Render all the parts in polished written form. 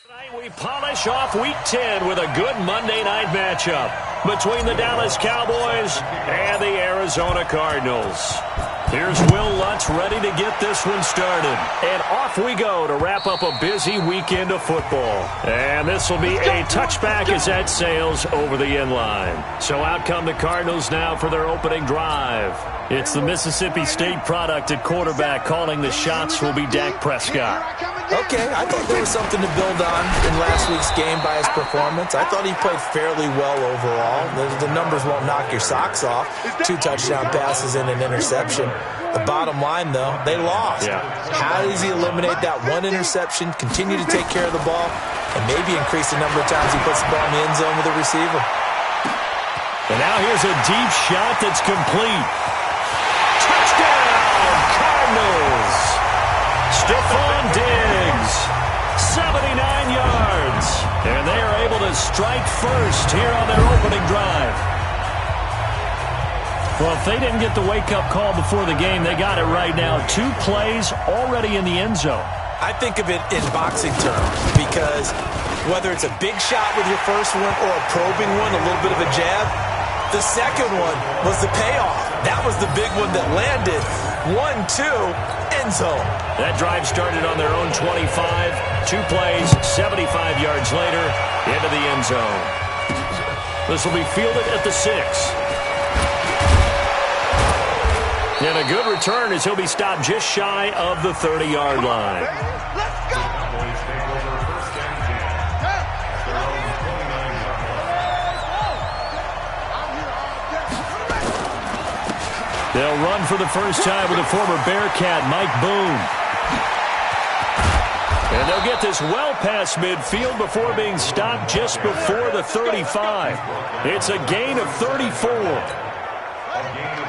We polish off Week 10 with a good Monday night matchup between the Dallas Cowboys and the Arizona Cardinals. Here's Will Lutz ready to get this one started. And off we go to wrap up a busy weekend of football. And this will be a touchback as that sails over the end line. So out come the Cardinals now for their opening drive. It's the Mississippi State product at quarterback. Calling the shots will be Dak Prescott. Okay, I thought there was something to build on in last week's game by his performance. I thought he played fairly well overall. The numbers won't knock your socks off. 2 touchdown passes and an interception. The bottom line, though, they lost. Yeah. How does he eliminate that one interception, continue to take care of the ball, and maybe increase the number of times he puts the ball in the end zone with the receiver? And now here's a deep shot that's complete. Touchdown, Cardinals! Stephon Diggs, 79 yards. And they are able to strike first here on their opening drive. Well, if they didn't get the wake-up call before the game, they got it right now. 2 plays already in the end zone. I think of it in boxing terms because whether it's a big shot with your first one or a probing one, a little bit of a jab, the second one was the payoff. That was the big one that landed. 1-2, end zone. That drive started on their own 25. 2 plays, 75 yards later, into the end zone. This will be fielded at the 6. And a good return as he'll be stopped just shy of the 30-yard line. They'll run for the first time with a former Bearcat, Mike Boone. And they'll get this well past midfield before being stopped just before the 35. It's a gain of 34.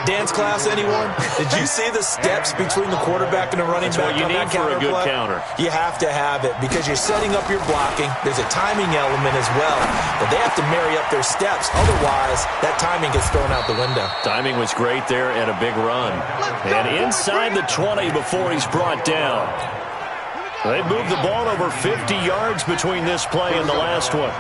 Dance class, anyone? Did you see the steps between the quarterback and the running back? That's what you need for a good counter. You have to have it because you're setting up your blocking. There's a timing element as well, but they have to marry up their steps. Otherwise, that timing gets thrown out the window. Timing was great there and a big run. And inside the 20 before he's brought down. They moved the ball over 50 yards between this play and the last one.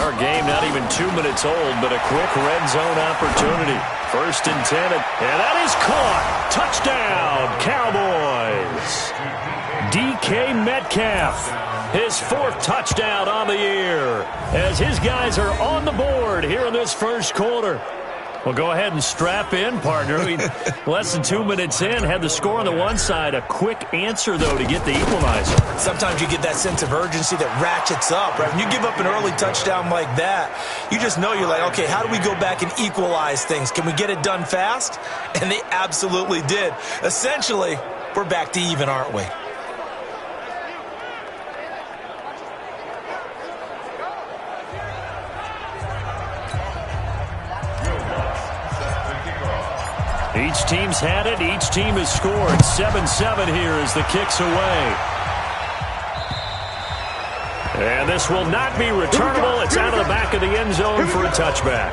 Our game not even 2 minutes old, but a quick red zone opportunity. 1st and 10, and that is caught. Touchdown, Cowboys. DK Metcalf, his 4th touchdown on the year, as his guys are on the board here in this first quarter. Well, go ahead and strap in, partner. Less than 2 minutes in, had the score on the one side. A quick answer, though, to get the equalizer. Sometimes you get that sense of urgency that ratchets up, right? When you give up an early touchdown like that, you just know you're like, okay, how do we go back and equalize things? Can we get it done fast? And they absolutely did. Essentially, we're back to even, aren't we? Each team's had it. Each team has scored. 7-7 here as the kick's away. And this will not be returnable. It's out of the back of the end zone for a touchback.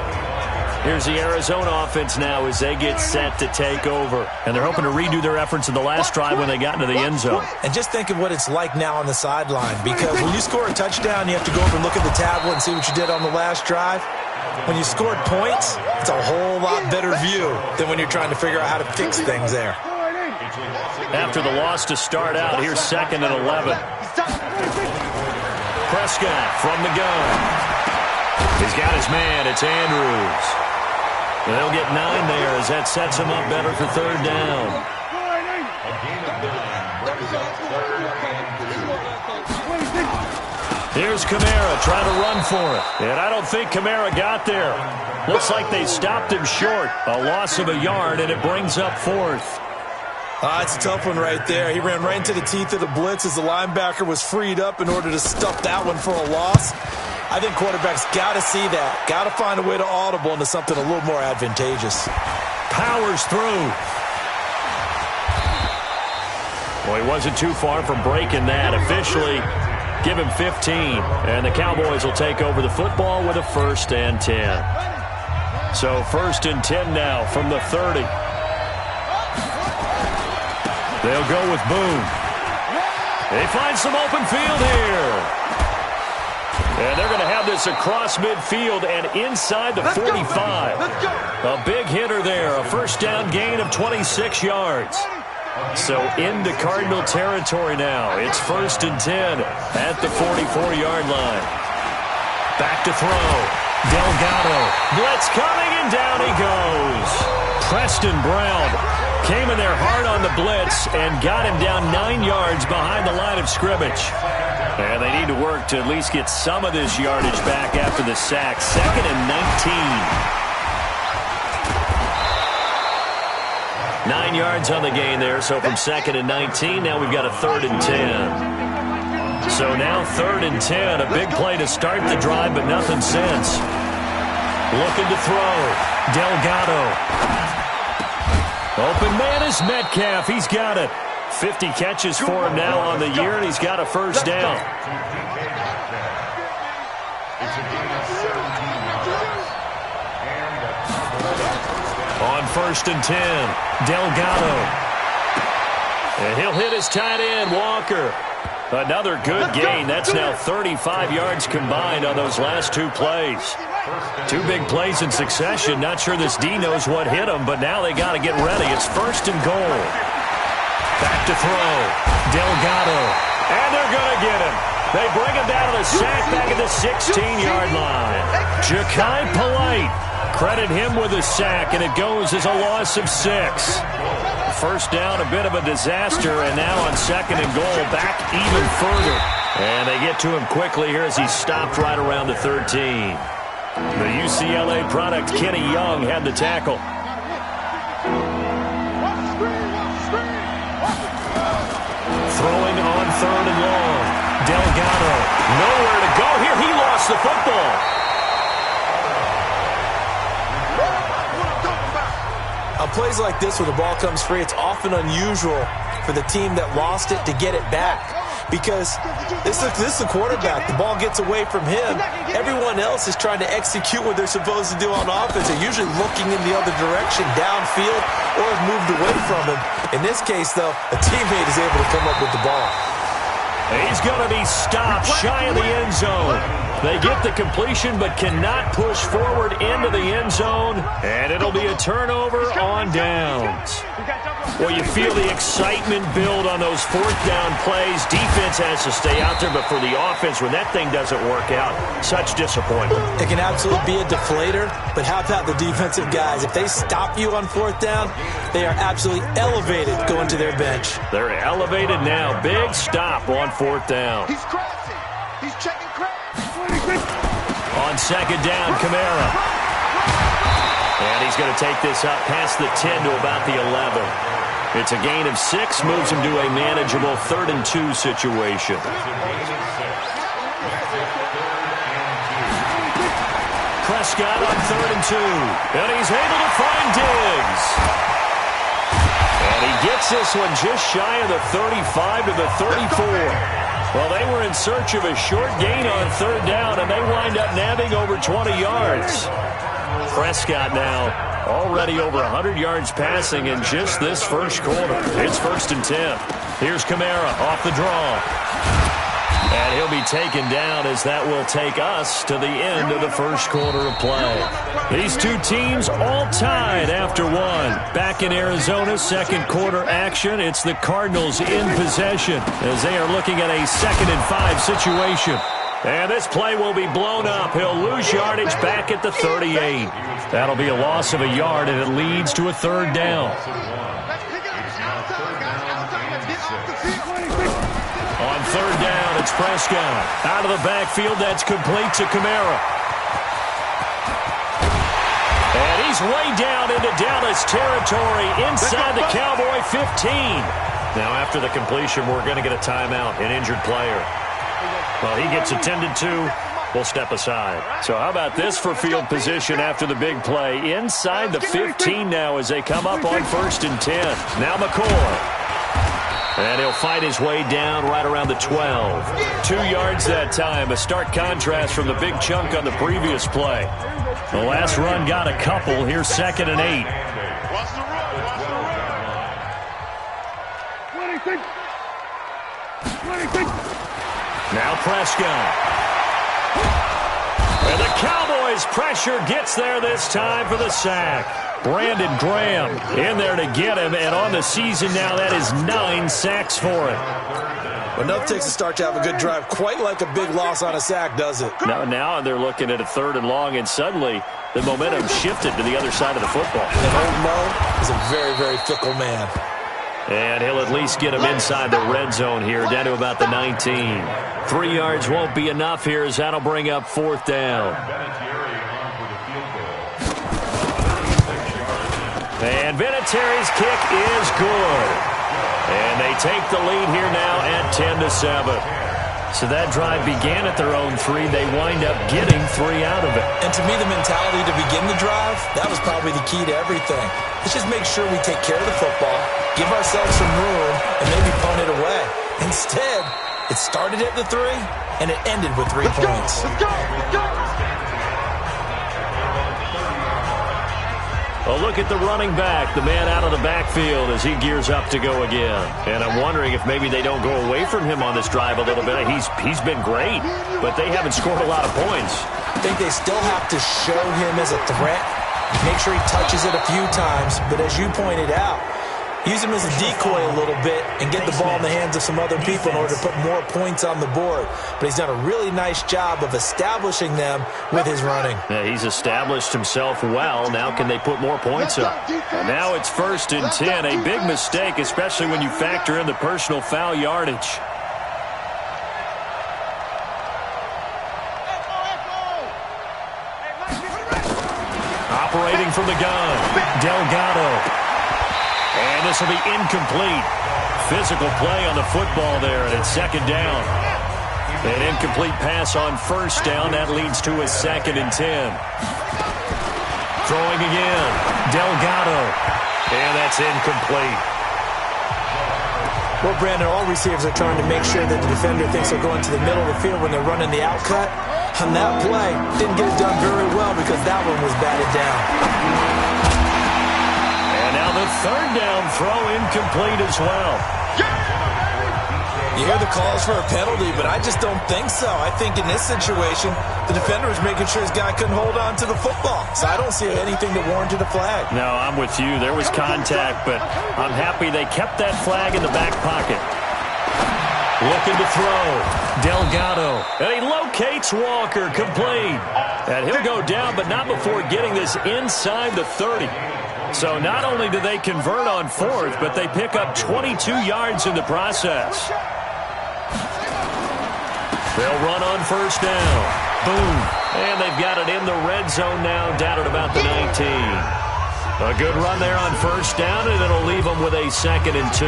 Here's the Arizona offense now as they get set to take over. And they're hoping to redo their efforts in the last drive when they got into the end zone. And just think of what it's like now on the sideline. Because when you score a touchdown, you have to go over and look at the tablet and see what you did on the last drive. When you scored points, it's a whole lot better view than when you're trying to figure out how to fix things there. After the loss to start out, here's 2nd and 11. Prescott from the gun. He's got his man. It's Andrews. They'll get 9 there as that sets him up better for 3rd down. Here's Kamara trying to run for it. And I don't think Kamara got there. Looks like they stopped him short. A loss of a yard, and it brings up 4th. It's a tough one right there. He ran right into the teeth of the blitz as the linebacker was freed up in order to stuff that one for a loss. I think quarterbacks got to see that. Got to find a way to audible into something a little more advantageous. Powers through. Well, he wasn't too far from breaking that. Officially, give him 15. And the Cowboys will take over the football with a 1st and 10. So 1st and 10 now from the 30. They'll go with Boone. They find some open field here. And they're going to have this across midfield and inside the 45. A big hitter there, a first down gain of 26 yards. So into Cardinal territory now. It's 1st and 10 at the 44-yard line. Back to throw. Delgado. Blitz coming, and down he goes. Preston Brown came in there hard on the blitz and got him down 9 yards behind the line of scrimmage. And they need to work to at least get some of this yardage back after the sack. 2nd and 19. 9 yards on the gain there, so from 2nd and 19, now we've got a 3rd and 10. So now 3rd and 10, a big play to start the drive, but nothing since. Looking to throw. Delgado. Open man is Metcalf. He's got it. 50 catches for him now on the year, and he's got a first down. On 1st and 10, Delgado. And he'll hit his tight end, Walker. Another good gain. That's now 35 yards combined on those last 2 plays. 2 big plays in succession. Not sure this D knows what hit him, but now they got to get ready. It's 1st and goal. Back to throw. Delgado. And they're going to get him. They bring him down to the sack back at the 16-yard line. Ja'Kai Polite. Credit him with a sack, and it goes as a loss of 6. First down, a bit of a disaster, and now on 2nd and goal, back even further. And they get to him quickly here as he stopped right around the 13. The UCLA product, Kenny Young, had the tackle. Throwing on 3rd and long. Delgado. Nowhere to go here. He lost the football. On plays like this where the ball comes free, it's often unusual for the team that lost it to get it back. Because this is the quarterback. The ball gets away from him. Everyone else is trying to execute what they're supposed to do on offense. They're usually looking in the other direction, downfield, or have moved away from him. In this case, though, a teammate is able to come up with the ball. He's going to be stopped shy of the end zone. They get the completion but cannot push forward into the end zone, and it'll be a turnover on downs. Well, you feel the excitement build on those 4th down plays. Defense has to stay out there, but for the offense, when that thing doesn't work out, such disappointment. It can absolutely be a deflator, but how about the defensive guys? If they stop you on 4th down, they are absolutely elevated going to their bench. They're elevated now. Big stop on 4th down. He's crashing. He's checking crash. On 2nd down, Kamara. And he's going to take this up past the 10 to about the 11. It's a gain of 6, moves him to a manageable 3rd and 2 situation. Prescott on 3rd and 2. And he's able to find Diggs. And he gets this one just shy of the 35 to the 34. Well, they were in search of a short gain on 3rd down, and they wind up nabbing over 20 yards. Prescott now already over 100 yards passing in just this first quarter. It's 1st and 10. Here's Kamara off the draw. And he'll be taken down as that will take us to the end of the first quarter of play. These 2 teams all tied after 1. Back in Arizona, 2nd quarter action. It's the Cardinals in possession as they are looking at a 2nd and 5 situation. And this play will be blown up. He'll lose yardage back at the 38. That'll be a loss of a yard, and it leads to a 3rd down. On 3rd down, it's Prescott. Out of the backfield, that's complete to Kamara. And he's way down into Dallas territory inside the Cowboy 15. Now, after the completion, we're going to get a timeout, an injured player. Well, he gets attended to. We'll step aside. So how about this for field position after the big play? Inside the 15 now as they come up on 1st and 10. Now McCoy. And he'll fight his way down right around the 12. 2 yards that time. A stark contrast from the big chunk on the previous play. The last run got a couple. Here's 2nd and 8. Now Prescott. And the Cowboys' pressure gets there this time for the sack. Brandon Graham in there to get him, and on the season now, that is 9 sacks for him. Well, enough takes a start to have a good drive. Quite like a big loss on a sack, does it? Now they're looking at a 3rd and long, and suddenly the momentum shifted to the other side of the football. And old Mo is a very, very fickle man. And he'll at least get him inside the red zone here, down to about the 19. 3 yards won't be enough here, as that'll bring up 4th down. And Vinatieri's kick is good. And they take the lead here now at 10-7. So that drive began at their own 3. They wind up getting 3 out of it. And to me, the mentality to begin the drive, that was probably the key to everything. Let's just make sure we take care of the football, give ourselves some room, and maybe punt it away. Instead, it started at the 3, and it ended with 3 points. Let's go! Let's go! Well, look at the running back, the man out of the backfield as he gears up to go again. And I'm wondering if maybe they don't go away from him on this drive a little bit. He's been great, but they haven't scored a lot of points. I think they still have to show him as a threat, make sure he touches it a few times, but as you pointed out, use him as a decoy a little bit and get the ball in the hands of some other people in order to put more points on the board. But he's done a really nice job of establishing them with his running. Yeah, he's established himself well. Now can they put more points up? And now it's 1st and 10. A big mistake, especially when you factor in the personal foul yardage. Operating from the gun, Delgado. And this will be incomplete. Physical play on the football there, and it's 2nd down. An incomplete pass on 1st down. That leads to a 2nd and 10. Throwing again. Delgado. And that's incomplete. Well, Brandon, all receivers are trying to make sure that the defender thinks they're going to the middle of the field when they're running the outcut. On that play, didn't get it done very well because that one was batted down. Now the 3rd down throw incomplete as well. You hear the calls for a penalty, but I just don't think so. I think in this situation, the defender was making sure his guy couldn't hold on to the football. So I don't see anything that warranted a flag. No, I'm with you. There was contact, but I'm happy they kept that flag in the back pocket. Looking to throw. Delgado. And he locates Walker, complete. And he'll go down, but not before getting this inside the 30. So not only do they convert on 4th, but they pick up 22 yards in the process. They'll run on 1st down. Boom. And they've got it in the red zone now, down at about the 19. A good run there on 1st down, and it'll leave them with a 2nd and 2.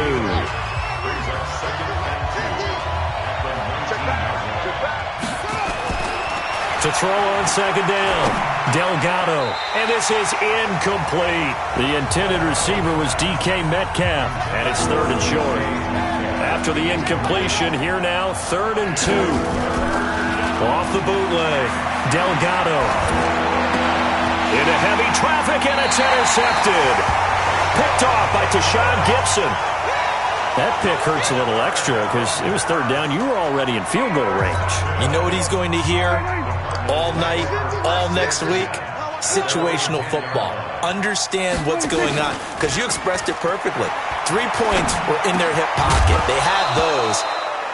To throw on 2nd down, Delgado, and this is incomplete. The intended receiver was DK Metcalf, and it's 3rd and short. After the incompletion, here now, 3rd and 2. Off the bootleg, Delgado. Into heavy traffic, and it's intercepted. Picked off by Tashawn Gibson. That pick hurts a little extra because it was 3rd down. You were already in field goal range. You know what he's going to hear all night, all next week? Situational football. Understand what's going on, because you expressed it perfectly. 3 points were in their hip pocket. They had those.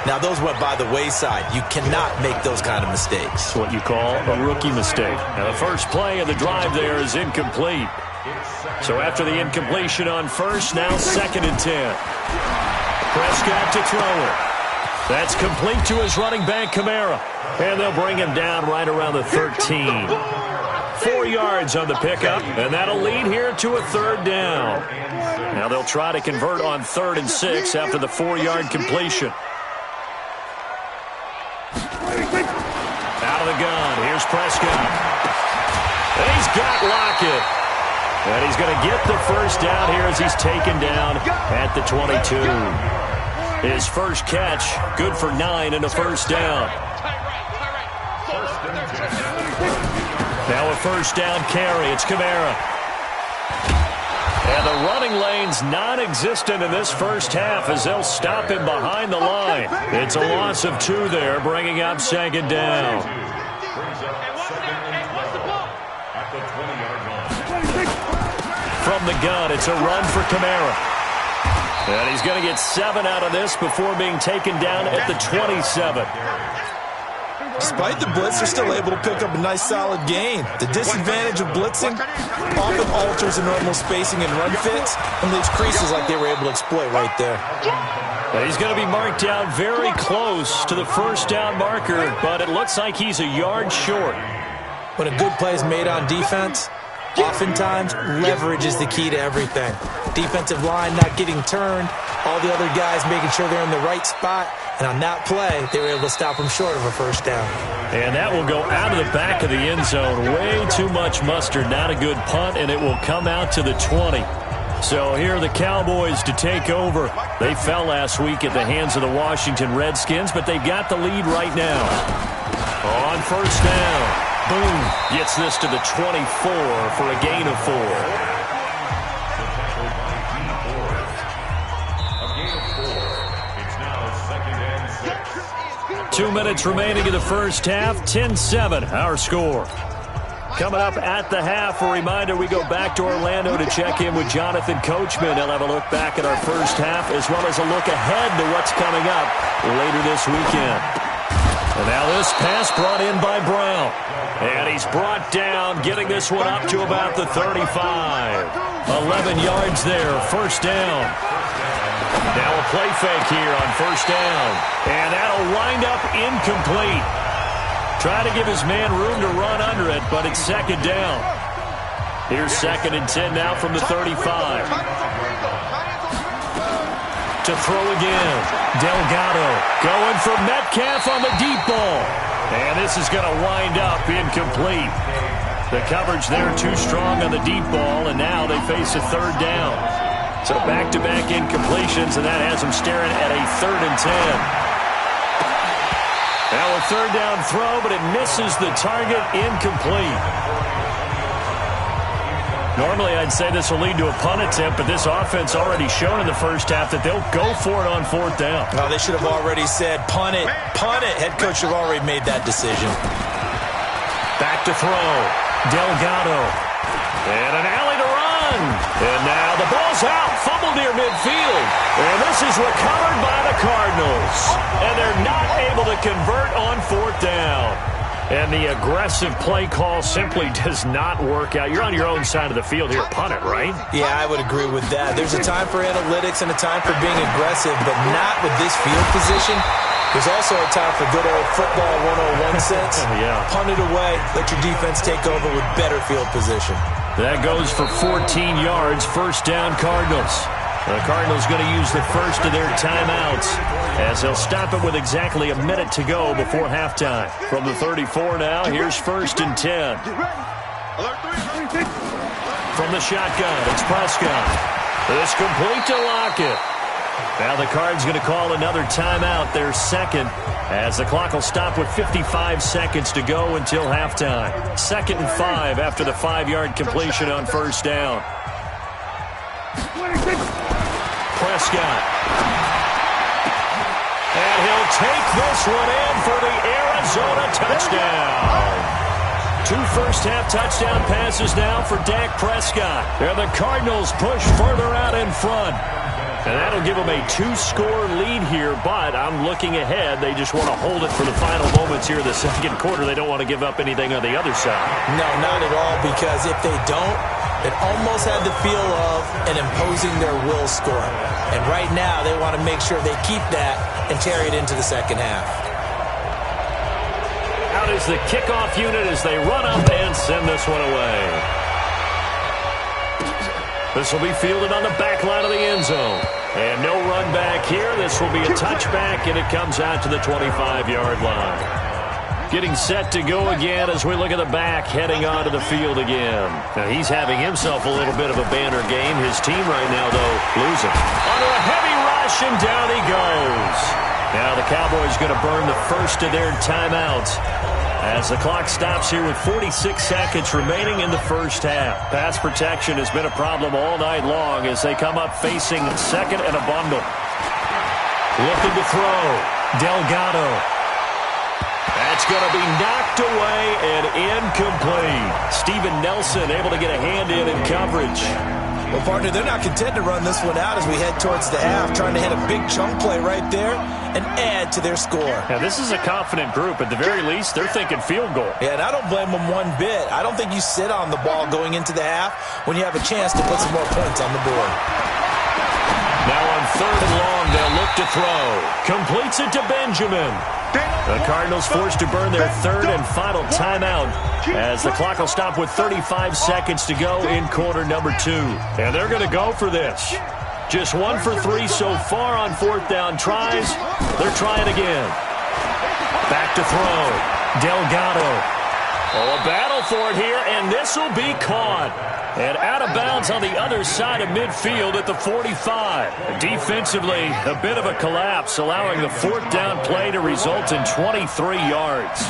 Now, those went by the wayside. You cannot make those kind of mistakes. It's what you call a rookie mistake. Now, the first play of the drive there is incomplete. So after the incompletion on 1st, now 2nd and 10. Prescott to throw it. That's complete to his running back, Kamara. And they'll bring him down right around the 13. 4 yards on the pickup, and that'll lead here to a 3rd down. Now they'll try to convert on 3rd and 6 after the 4-yard completion. Out of the gun, here's Prescott. And he's got Lockett. And he's going to get the 1st down here as he's taken down at the 22. His first catch, good for 9 and a 1st down. Now a 1st down carry. It's Kamara. And the running lane's non-existent in this first half as they'll stop him behind the line. It's a loss of 2 there, bringing up second down. From the gun, it's a run for Kamara. And he's going to get 7 out of this before being taken down at the 27. Despite the blitz, they're still able to pick up a nice, solid gain. The disadvantage of blitzing often alters the normal spacing and run fits and leaves creases like they were able to exploit right there. And he's going to be marked down very close to the first down marker, but it looks like he's a yard short. When a good play is made on defense, oftentimes leverage is the key to everything. Defensive line not getting turned, all the other guys making sure they're in the right spot, and on that play, they were able to stop them short of a first down. And that will go out of the back of the end zone. Way too much mustard, not a good punt, and it will come out to the 20. So here are the Cowboys to take over. They fell last week at the hands of the Washington Redskins, but they've got the lead right now. On first down, boom, gets this to the 24 for a gain of 4. 2 minutes remaining in the first half, 10-7, our score. Coming up at the half, a reminder, we go back to Orlando to check in with Jonathan Coachman. He'll have a look back at our first half as well as a look ahead to what's coming up later this weekend. And now this pass brought in by Brown. And he's brought down, getting this one up to about the 35. 11 yards there, first down. Now a play fake here on first down. And that'll wind up incomplete. Trying to give his man room to run under it, but it's second down. Here's 2nd and 10 now from the 35. To throw again. Delgado going for Metcalf on the deep ball. And this is going to wind up incomplete. The coverage there too strong on the deep ball, and now they face a third down. So back-to-back incompletions, and that has them staring at a 3rd and 10. Now a third down throw, but it misses the target, incomplete. Normally I'd say this will lead to a punt attempt, but this offense already shown in the first half that they'll go for it on 4th down. Oh, they should have already said, punt it, punt it. Head coach should have already made that decision. Back to throw. Delgado. And an alley to run. And now the ball's out. Fumble near midfield. And this is recovered by the Cardinals. And they're not able to convert on 4th down. And the aggressive play call simply does not work out. You're on your own side of the field here. Punt it, right? Yeah, I would agree with that. There's a time for analytics and a time for being aggressive, but not with this field position. There's also a time for good old football 101 sense. Yeah. Punt it away. Let your defense take over with better field position. That goes for 14 yards. First down, Cardinals. The Cardinals going to use the first of their timeouts as they'll stop it with exactly a minute to go before halftime. From the 34 now, here's 1st and 10. From the shotgun, it's Prescott. It's complete to Lockett. Now the Cards going to call another timeout, their 2nd, as the clock will stop with 55 seconds to go until halftime. 2nd and 5 after the 5-yard completion on first down. Prescott. And he'll take this one in for the Arizona touchdown. 2 first-half touchdown passes now for Dak Prescott. And the Cardinals push further out in front. And that'll give them a 2-score lead here, but I'm looking ahead. They just want to hold it for the final moments here in the second quarter. They don't want to give up anything on the other side. No, not at all, because if they don't, it almost had the feel of an imposing their will score. And right now, they want to make sure they keep that and carry it into the second half. Out is the kickoff unit as they run up and send this one away. This will be fielded on the back line of the end zone. And no run back here. This will be a touchback, and it comes out to the 25-yard line. Getting set to go again as we look at the back, heading onto the field again. Now, he's having himself a little bit of a banner game. His team right now, though, losing. Under a heavy rush, and down he goes. Now the Cowboys going to burn the first of their timeouts. As the clock stops here with 46 seconds remaining in the first half. Pass protection has been a problem all night long as they come up facing second and a bundle. Looking to throw. Delgado. That's going to be knocked away and incomplete. Steven Nelson able to get a hand in coverage. Well, partner, they're not content to run this one out as we head towards the half, trying to hit a big chunk play right there and add to their score. Now, this is a confident group. At the very least, they're thinking field goal. Yeah, and I don't blame them one bit. I don't think you sit on the ball going into the half when you have a chance to put some more points on the board. Now on third and long, they'll look to throw. Completes it to Benjamin. The Cardinals forced to burn their third and final timeout as the clock will stop with 35 seconds to go in quarter number 2. And they're going to go for this. Just 1 for 3 so far on fourth down tries. They're trying again. Back to throw. Delgado. Oh, a battle for it here, and this will be caught. And out of bounds on the other side of midfield at the 45. Defensively, a bit of a collapse, allowing the fourth down play to result in 23 yards.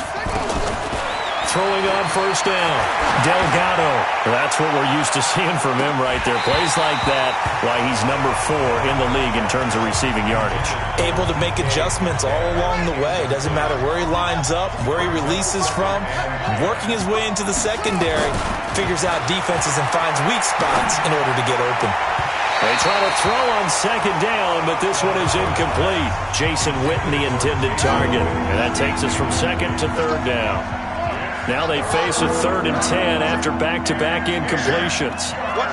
Throwing on first down. Delgado. That's what we're used to seeing from him right there. Plays like that, why he's number 4 in the league in terms of receiving yardage. Able to make adjustments all along the way. Doesn't matter where he lines up, where he releases from. Working his way into the secondary. Figures out defenses and finds weak spots in order to get open. They try to throw on second down, but this one is incomplete. Jason Witten, the intended target. And that takes us from second to third down. Now they face a 3rd and 10 after back-to-back incompletions.